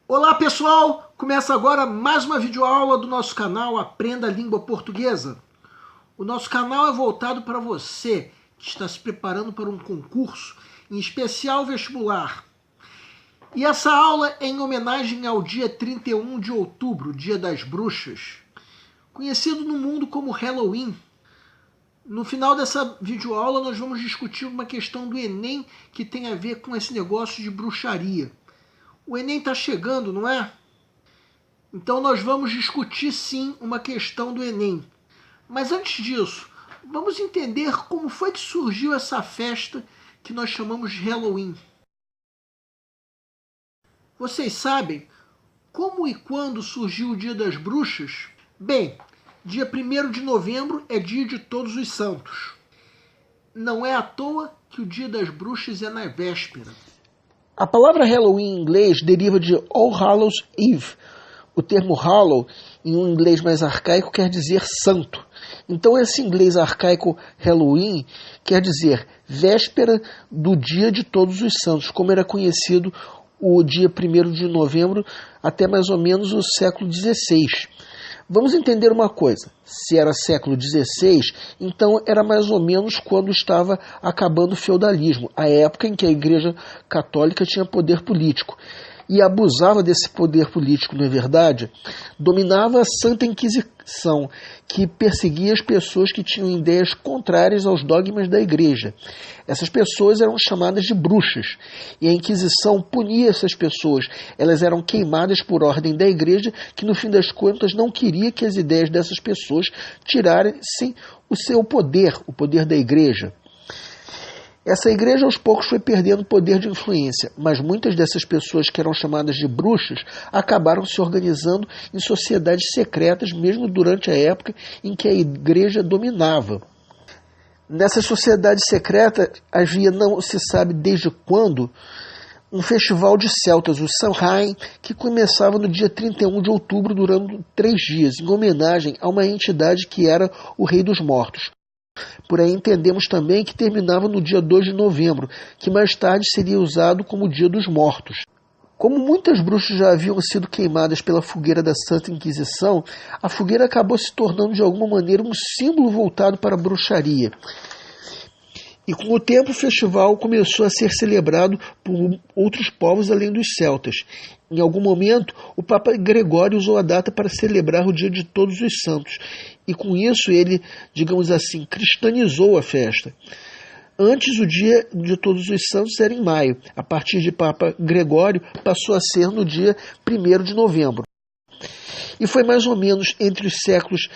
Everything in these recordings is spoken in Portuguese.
Olá pessoal, começa agora mais uma videoaula do nosso canal Aprenda a Língua Portuguesa. O nosso canal é voltado para você que está se preparando para um concurso, em especial vestibular. E essa aula é em homenagem ao dia 31 de outubro, Dia das Bruxas, conhecido no mundo como Halloween. No final dessa videoaula nós vamos discutir uma questão do Enem que tem a ver com esse negócio de bruxaria. O Enem está chegando, não é? Então nós vamos discutir sim uma questão do Enem. Mas antes disso, vamos entender como foi que surgiu essa festa que nós chamamos de Halloween. Vocês sabem como e quando surgiu o Dia das Bruxas? Bem, dia 1º de novembro é dia de Todos os Santos. Não é à toa que o Dia das Bruxas é na véspera. A palavra Halloween em inglês deriva de All Hallows Eve. O termo Hallow, em um inglês mais arcaico, quer dizer santo. Então esse inglês arcaico Halloween quer dizer véspera do dia de Todos os Santos, como era conhecido o dia 1º de novembro até mais ou menos o século XVI. Vamos entender uma coisa, se era século XVI, então era mais ou menos quando estava acabando o feudalismo, a época em que a Igreja Católica tinha poder político. E abusava desse poder político, não é verdade? Dominava a Santa Inquisição, que perseguia as pessoas que tinham ideias contrárias aos dogmas da Igreja. Essas pessoas eram chamadas de bruxas, e a Inquisição punia essas pessoas. Elas eram queimadas por ordem da Igreja, que no fim das contas não queria que as ideias dessas pessoas tirassem o seu poder, o poder da Igreja. Essa igreja aos poucos foi perdendo poder de influência, mas muitas dessas pessoas que eram chamadas de bruxas acabaram se organizando em sociedades secretas mesmo durante a época em que a igreja dominava. Nessas sociedades secretas havia, não se sabe desde quando, um festival de celtas, o Samhain, que começava no dia 31 de outubro durando 3 dias, em homenagem a uma entidade que era o Rei dos Mortos. Por aí entendemos também que terminava no dia 2 de novembro, que mais tarde seria usado como Dia dos Mortos. Como muitas bruxas já haviam sido queimadas pela fogueira da Santa Inquisição, a fogueira acabou se tornando de alguma maneira um símbolo voltado para a bruxaria. E com o tempo o festival começou a ser celebrado por outros povos além dos celtas. Em algum momento, o Papa Gregório usou a data para celebrar o Dia de Todos os Santos. E com isso ele, digamos assim, cristianizou a festa. Antes o Dia de Todos os Santos era em maio. A partir de Papa Gregório passou a ser no dia 1º de novembro. E foi mais ou menos entre os séculos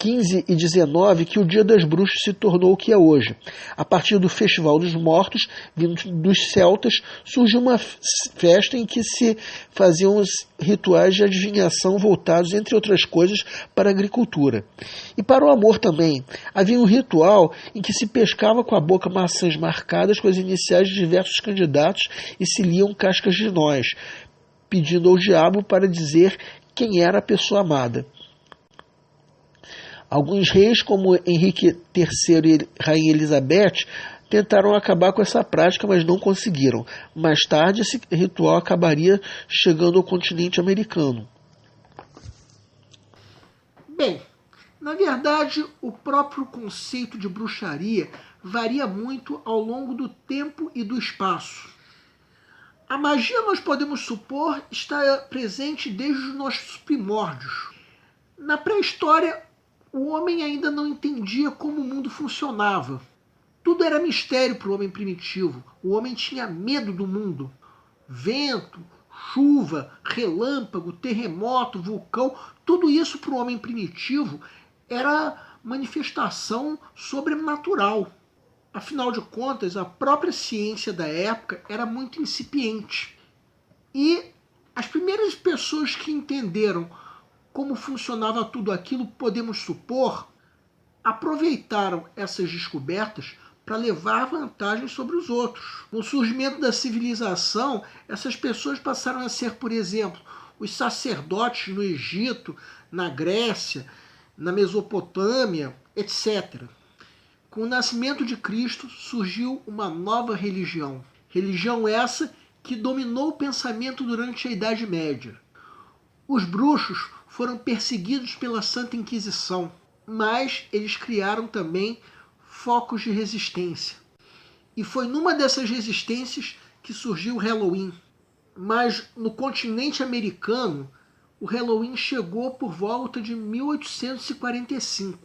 XV e XIX que o Dia das Bruxas se tornou o que é hoje. A partir do Festival dos Mortos, vindo dos celtas, surgiu uma festa em que se faziam os rituais de adivinhação voltados, entre outras coisas, para a agricultura. E para o amor também. Havia um ritual em que se pescava com a boca maçãs marcadas com as iniciais de diversos candidatos e se liam cascas de noz, pedindo ao diabo para dizer quem era a pessoa amada. Alguns reis, como Henrique III e Rainha Elizabeth, tentaram acabar com essa prática, mas não conseguiram. Mais tarde, esse ritual acabaria chegando ao continente americano. Bem, na verdade, o próprio conceito de bruxaria varia muito ao longo do tempo e do espaço. A magia, nós podemos supor, está presente desde os nossos primórdios. Na pré-história, o homem ainda não entendia como o mundo funcionava. Tudo era mistério para o homem primitivo. O homem tinha medo do mundo. Vento, chuva, relâmpago, terremoto, vulcão, tudo isso para o homem primitivo era manifestação sobrenatural. Afinal de contas, a própria ciência da época era muito incipiente. E as primeiras pessoas que entenderam como funcionava tudo aquilo, podemos supor, aproveitaram essas descobertas para levar vantagem sobre os outros. Com o surgimento da civilização, essas pessoas passaram a ser, por exemplo, os sacerdotes no Egito, na Grécia, na Mesopotâmia, etc. Com o nascimento de Cristo, surgiu uma nova religião. Religião essa que dominou o pensamento durante a Idade Média. Os bruxos foram perseguidos pela Santa Inquisição, mas eles criaram também focos de resistência. E foi numa dessas resistências que surgiu o Halloween. Mas no continente americano, o Halloween chegou por volta de 1845,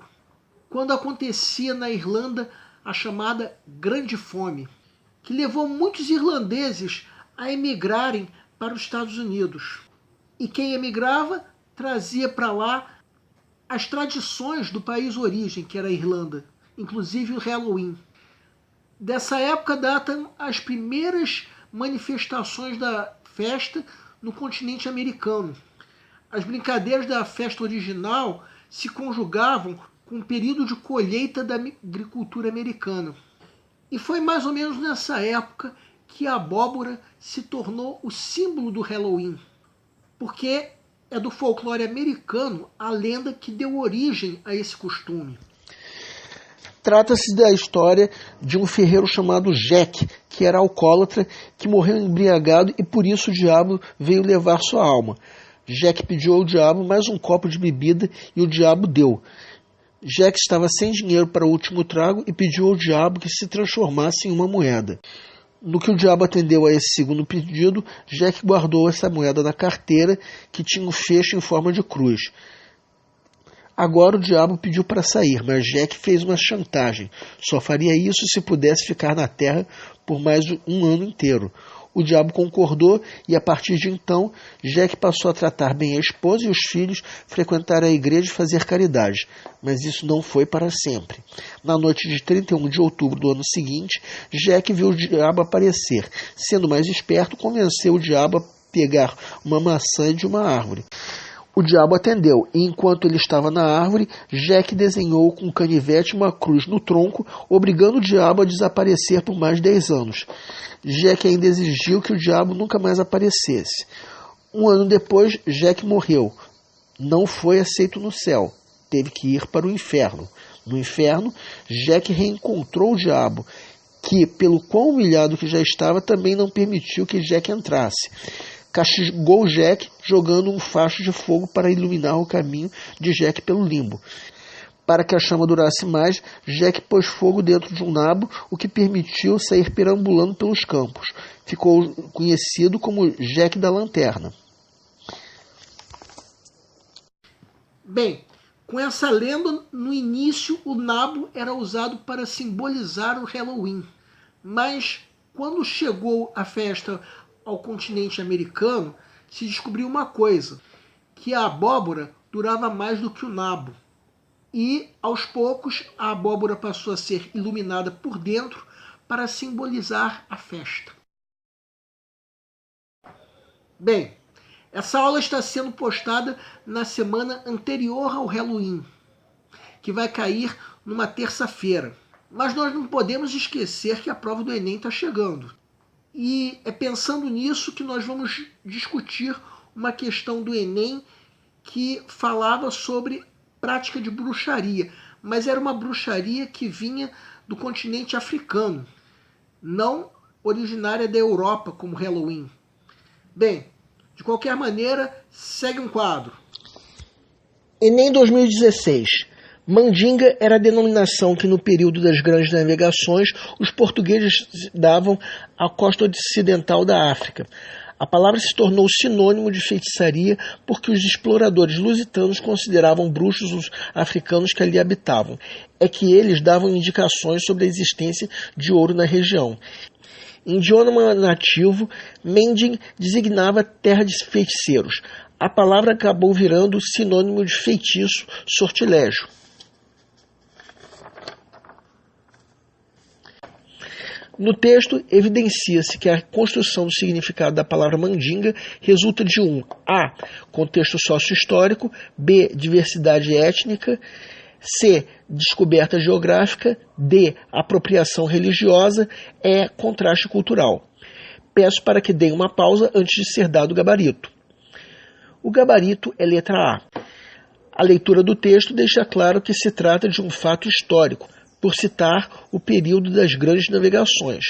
quando acontecia na Irlanda a chamada Grande Fome, que levou muitos irlandeses a emigrarem para os Estados Unidos. E quem emigrava trazia para lá as tradições do país origem, que era a Irlanda, inclusive o Halloween. Dessa época datam as primeiras manifestações da festa no continente americano. As brincadeiras da festa original se conjugavam com o período de colheita da agricultura americana. E foi mais ou menos nessa época que a abóbora se tornou o símbolo do Halloween, porque é do folclore americano a lenda que deu origem a esse costume. Trata-se da história de um ferreiro chamado Jack, que era alcoólatra, que morreu embriagado e por isso o diabo veio levar sua alma. Jack pediu ao diabo mais um copo de bebida e o diabo deu. Jack estava sem dinheiro para o último trago e pediu ao diabo que se transformasse em uma moeda. No que o diabo atendeu a esse segundo pedido, Jack guardou essa moeda na carteira, que tinha um fecho em forma de cruz. Agora o diabo pediu para sair, mas Jack fez uma chantagem. Só faria isso se pudesse ficar na terra por mais de um ano inteiro. O diabo concordou e, a partir de então, Jack passou a tratar bem a esposa e os filhos, frequentar a igreja e fazer caridade. Mas isso não foi para sempre. Na noite de 31 de outubro do ano seguinte, Jack viu o diabo aparecer. Sendo mais esperto, convenceu o diabo a pegar uma maçã de uma árvore. O diabo atendeu, e enquanto ele estava na árvore, Jack desenhou com um canivete uma cruz no tronco, obrigando o diabo a desaparecer por mais de 10 anos. Jack ainda exigiu que o diabo nunca mais aparecesse. Um ano depois, Jack morreu. Não foi aceito no céu. Teve que ir para o inferno. No inferno, Jack reencontrou o diabo, que, pelo quão humilhado que já estava, também não permitiu que Jack entrasse. Castigou Jack jogando um facho de fogo para iluminar o caminho de Jack pelo limbo. Para que a chama durasse mais, Jack pôs fogo dentro de um nabo, o que permitiu sair perambulando pelos campos. Ficou conhecido como Jack da Lanterna. Bem, com essa lenda, no início o nabo era usado para simbolizar o Halloween. Mas quando chegou a festa ao continente americano, se descobriu uma coisa, que a abóbora durava mais do que o nabo. E, aos poucos, a abóbora passou a ser iluminada por dentro para simbolizar a festa. Bem, essa aula está sendo postada na semana anterior ao Halloween, que vai cair numa terça-feira. Mas nós não podemos esquecer que a prova do Enem está chegando. E é pensando nisso que nós vamos discutir uma questão do Enem que falava sobre prática de bruxaria, mas era uma bruxaria que vinha do continente africano, não originária da Europa, como Halloween. Bem, de qualquer maneira, segue um quadro. Enem 2016. Mandinga era a denominação que no período das grandes navegações os portugueses davam à costa ocidental da África. A palavra se tornou sinônimo de feitiçaria porque os exploradores lusitanos consideravam bruxos os africanos que ali habitavam. É que eles davam indicações sobre a existência de ouro na região. Em idioma nativo, Mending designava terra de feiticeiros. A palavra acabou virando sinônimo de feitiço, sortilégio. No texto, evidencia-se que a construção do significado da palavra mandinga resulta de A. Contexto sócio-histórico, B. Diversidade étnica, C. Descoberta geográfica, D. Apropriação religiosa, E. Contraste cultural. Peço para que deem uma pausa antes de ser dado o gabarito. O gabarito é letra A. A leitura do texto deixa claro que se trata de um fato histórico, por citar o período das grandes navegações.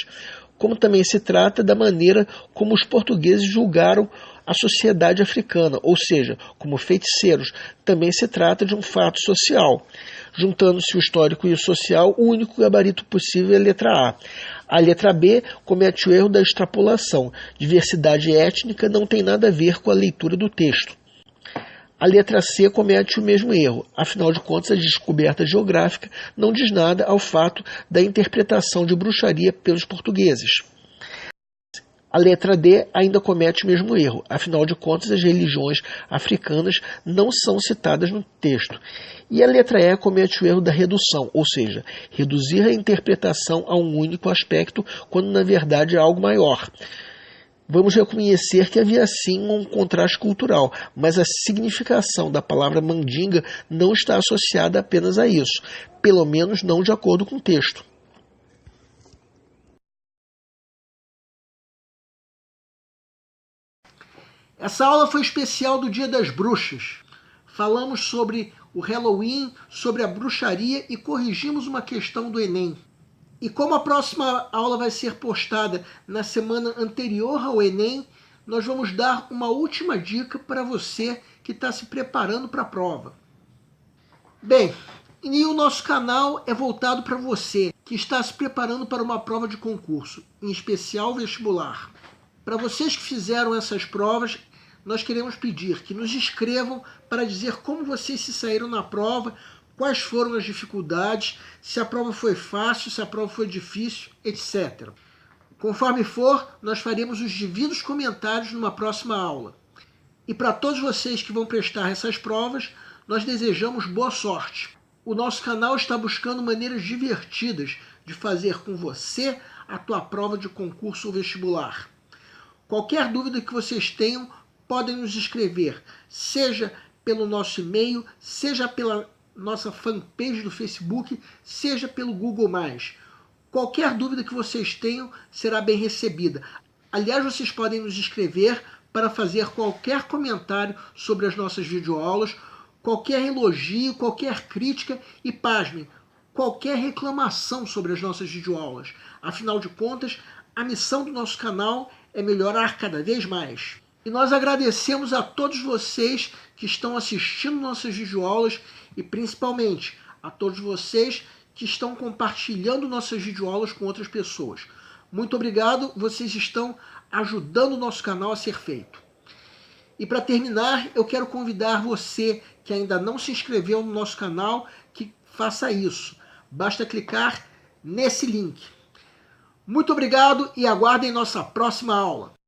como também se trata da maneira como os portugueses julgaram a sociedade africana, ou seja, como feiticeiros. Também se trata de um fato social. Juntando-se o histórico e o social, o único gabarito possível é a letra A. A letra B comete o erro da extrapolação. Diversidade étnica não tem nada a ver com a leitura do texto. A letra C comete o mesmo erro. Afinal de contas, a descoberta geográfica não diz nada ao fato da interpretação de bruxaria pelos portugueses. A letra D ainda comete o mesmo erro. Afinal de contas, as religiões africanas não são citadas no texto. E a letra E comete o erro da redução, ou seja, reduzir a interpretação a um único aspecto, quando na verdade é algo maior. Vamos reconhecer que havia sim um contraste cultural, mas a significação da palavra mandinga não está associada apenas a isso, pelo menos não de acordo com o texto. Essa aula foi especial do Dia das Bruxas. Falamos sobre o Halloween, sobre a bruxaria e corrigimos uma questão do Enem. E como a próxima aula vai ser postada na semana anterior ao Enem, nós vamos dar uma última dica para você que está se preparando para a prova. Bem, e o nosso canal é voltado para você que está se preparando para uma prova de concurso, em especial vestibular. Para vocês que fizeram essas provas, nós queremos pedir que nos escrevam para dizer como vocês se saíram na prova, quais foram as dificuldades, se a prova foi fácil, se a prova foi difícil, etc. Conforme for, nós faremos os devidos comentários numa próxima aula. E para todos vocês que vão prestar essas provas, nós desejamos boa sorte. O nosso canal está buscando maneiras divertidas de fazer com você a tua prova de concurso ou vestibular. Qualquer dúvida que vocês tenham, podem nos escrever, seja pelo nosso e-mail, seja pela nossa fanpage do Facebook, seja pelo Google+. Qualquer dúvida que vocês tenham será bem recebida. Aliás, vocês podem nos escrever para fazer qualquer comentário sobre as nossas videoaulas, qualquer elogio, qualquer crítica e, pasmem, qualquer reclamação sobre as nossas videoaulas. Afinal de contas, a missão do nosso canal é melhorar cada vez mais. E nós agradecemos a todos vocês que estão assistindo nossas videoaulas e principalmente a todos vocês que estão compartilhando nossas videoaulas com outras pessoas. Muito obrigado, vocês estão ajudando o nosso canal a ser feito. E para terminar, eu quero convidar você que ainda não se inscreveu no nosso canal, que faça isso. Basta clicar nesse link. Muito obrigado e aguardem nossa próxima aula.